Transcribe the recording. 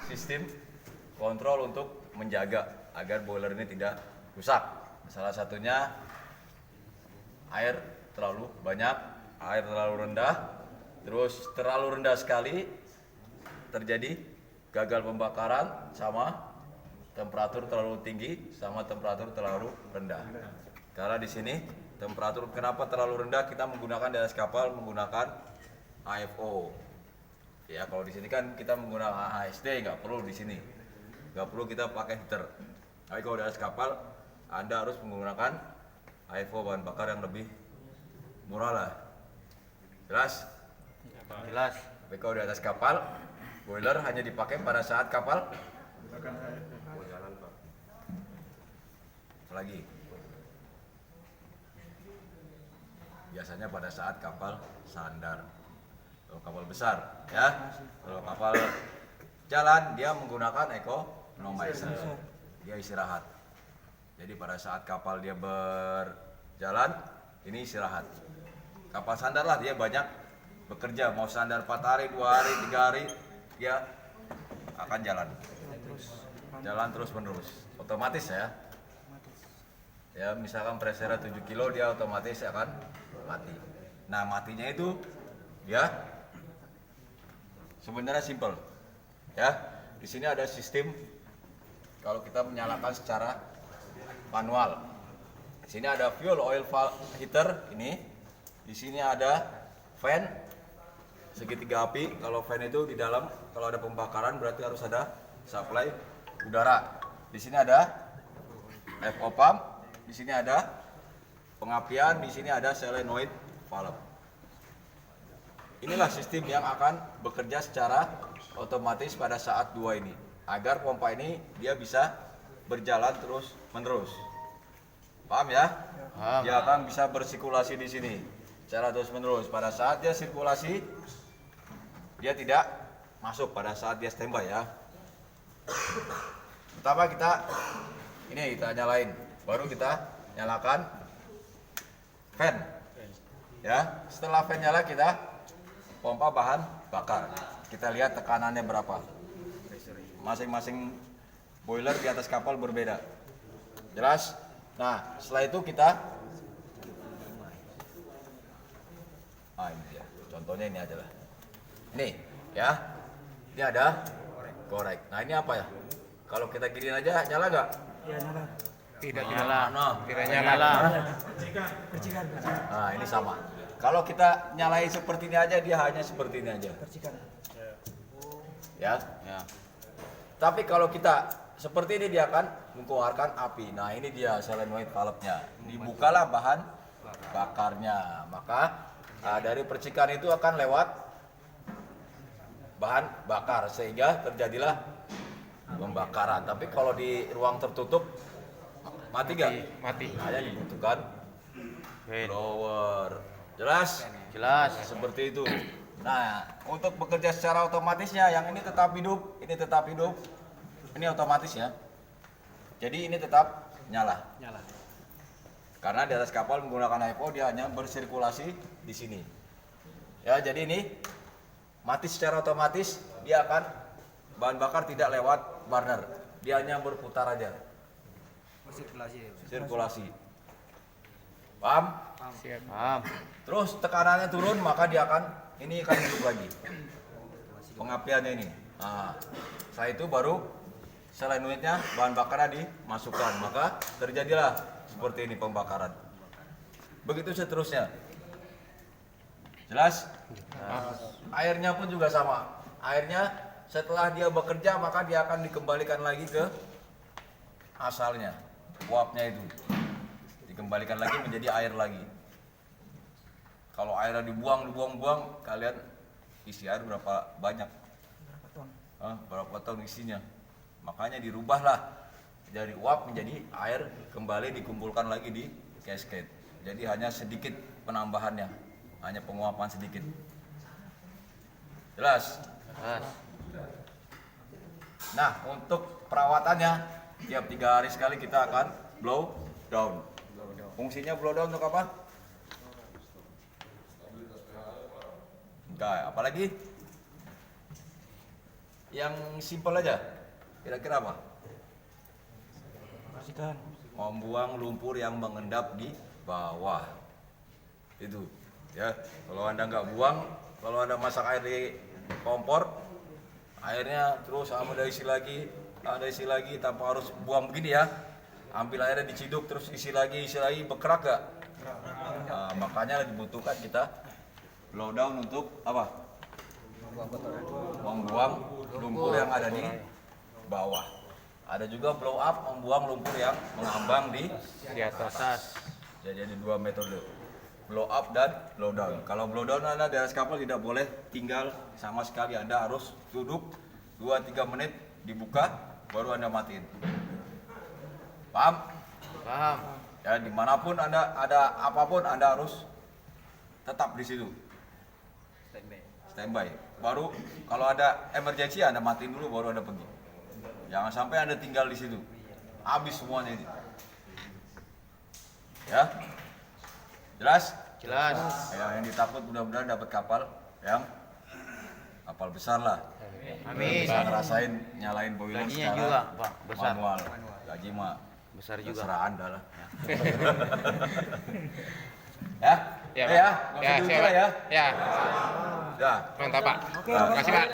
sistem kontrol untuk menjaga agar boiler ini tidak rusak. Salah satunya air terlalu banyak, air terlalu rendah, terus terlalu rendah sekali terjadi gagal pembakaran, sama temperatur terlalu tinggi sama temperatur terlalu rendah. Karena di sini temperatur kenapa terlalu rendah, kita menggunakan di atas kapal menggunakan AFO. Ya kalau di sini kan kita menggunakan HSD, nggak perlu di sini, nggak perlu kita pakai heater. Tapi kalau di atas kapal Anda harus menggunakan AFO, bahan bakar yang lebih murah lah. Jelas? Jelas. Tapi kalau di atas kapal boiler hanya dipakai pada saat kapal lagi. Biasanya pada saat kapal sandar. Kalau kapal besar, ya. Kalau kapal jalan dia menggunakan economizer. Dia istirahat. Jadi pada saat kapal dia berjalan, ini istirahat. Kapal sandar lah dia banyak bekerja, mau sandar 4 hari, 2 hari, 3 hari, dia akan jalan. Jalan terus menerus. Otomatis ya. Ya misalkan pressure 7 kilo, dia otomatis akan mati. Nah matinya itu ya sebenarnya simple. Ya, di sini ada sistem kalau kita menyalakan secara manual. Di sini ada fuel oil heater ini. Di sini ada fan segitiga api. Kalau fan itu di dalam, kalau ada pembakaran berarti harus ada supply udara. Di sini ada FO pump. Di sini ada pengapian, di sini ada solenoid valve. Inilah sistem yang akan bekerja secara otomatis pada saat dua ini, agar pompa ini dia bisa berjalan terus menerus. Paham ya? Paham. Dia akan bisa bersirkulasi di sini secara terus menerus. Pada saat dia sirkulasi, dia tidak masuk pada saat dia standby ya. Pertama kita nyalain, baru kita nyalakan fan. Ya, setelah fan nyala kita pompa bahan bakar. Kita lihat tekanannya berapa. Masing-masing boiler di atas kapal berbeda. Jelas? Nah, setelah itu kita ini dia. Contohnya ini aja lah. Ini ya. Ini ada korek. Nah, ini apa ya? Kalau kita giniin aja nyala nggak? Ya, nyala. Tidak nyala. Tidak Nah, nyala. Percikan. Nah, ini sama. Kalau kita nyalain seperti ini aja, dia hanya seperti ini aja. Percikan. Ya. Ya. Tapi kalau kita seperti ini, dia akan mengeluarkan api. Nah, ini dia solenoid valve-nya. Dibukalah bahan bakarnya. Maka dari percikan itu akan lewat bahan bakar sehingga terjadilah pembakaran. Tapi kalau di ruang tertutup mati nggak? Mati. Hanya dibutuhkan blower. Jelas? Jelas. Seperti itu. Nah, untuk bekerja secara otomatisnya, yang ini tetap hidup, ini tetap hidup, ini otomatis ya. Jadi ini tetap nyala. Karena di atas kapal menggunakan HFO, dia hanya bersirkulasi di sini. Ya, jadi ini mati secara otomatis, dia akan bahan bakar tidak lewat burner, dia hanya berputar aja. Sirkulasi. Paham? Siap. Paham. Terus tekanannya turun, maka dia akan hidup lagi. Pengapiannya ini. Nah, setelah itu baru solenoidnya, bahan bakarnya dimasukkan, maka terjadilah seperti ini pembakaran. Begitu seterusnya. Jelas? Airnya pun juga sama. Airnya setelah dia bekerja, maka dia akan dikembalikan lagi ke asalnya, uapnya itu dikembalikan lagi menjadi air lagi. Kalau airnya dibuang, kalian isi air berapa banyak? Berapa ton isinya? Makanya dirubahlah dari uap menjadi air, kembali dikumpulkan lagi di cascade. Jadi hanya sedikit penambahannya, hanya penguapan sedikit. Jelas? Jelas. Nah, untuk perawatannya tiap 3 hari sekali kita akan blow down. Fungsinya blow down untuk apa? Enggak, apalagi? Yang simpel aja. Kira-kira apa? Bersihkan. Membuang lumpur yang mengendap di bawah. Itu ya. Kalau Anda nggak buang, kalau Anda masak air di kompor, airnya terus ada isi lagi tanpa harus buang begini ya. Ambil airnya diciduk terus isi lagi berkerak gak? Nah, makanya dibutuhkan kita blow down untuk apa? Membuang lumpur yang ada di bawah. Ada juga blow up, membuang lumpur yang mengambang di atas. Jadi ada dua metode, blow up dan blow down. Kalau blow down Anda di atas kapal tidak boleh tinggal sama sekali, Anda harus duduk 2-3 menit, dibuka baru Anda matiin. Paham? Paham. Ya, dimanapun Anda ada apapun Anda harus tetap di situ. Standby. Baru kalau ada emergency Anda matiin dulu baru Anda pergi. Jangan sampai Anda tinggal di situ. Habis semuanya ini. Ya? Jelas? Jelas. Ya, yang ditakut mudah-mudahan dapat kapal yang kapal besar lah. Amin. Bisa ngerasain nyalain boiler Gajinya secara juga, Pak, besar. manual. Gaji mah Besar juga. terserah Anda lah. Ya? Ya, Ya, Pak. nggak Ya, usah siap, diukur Pak. ya. Ya. Ya. Mantap, Pak. Oke, Terima kasih, Pak.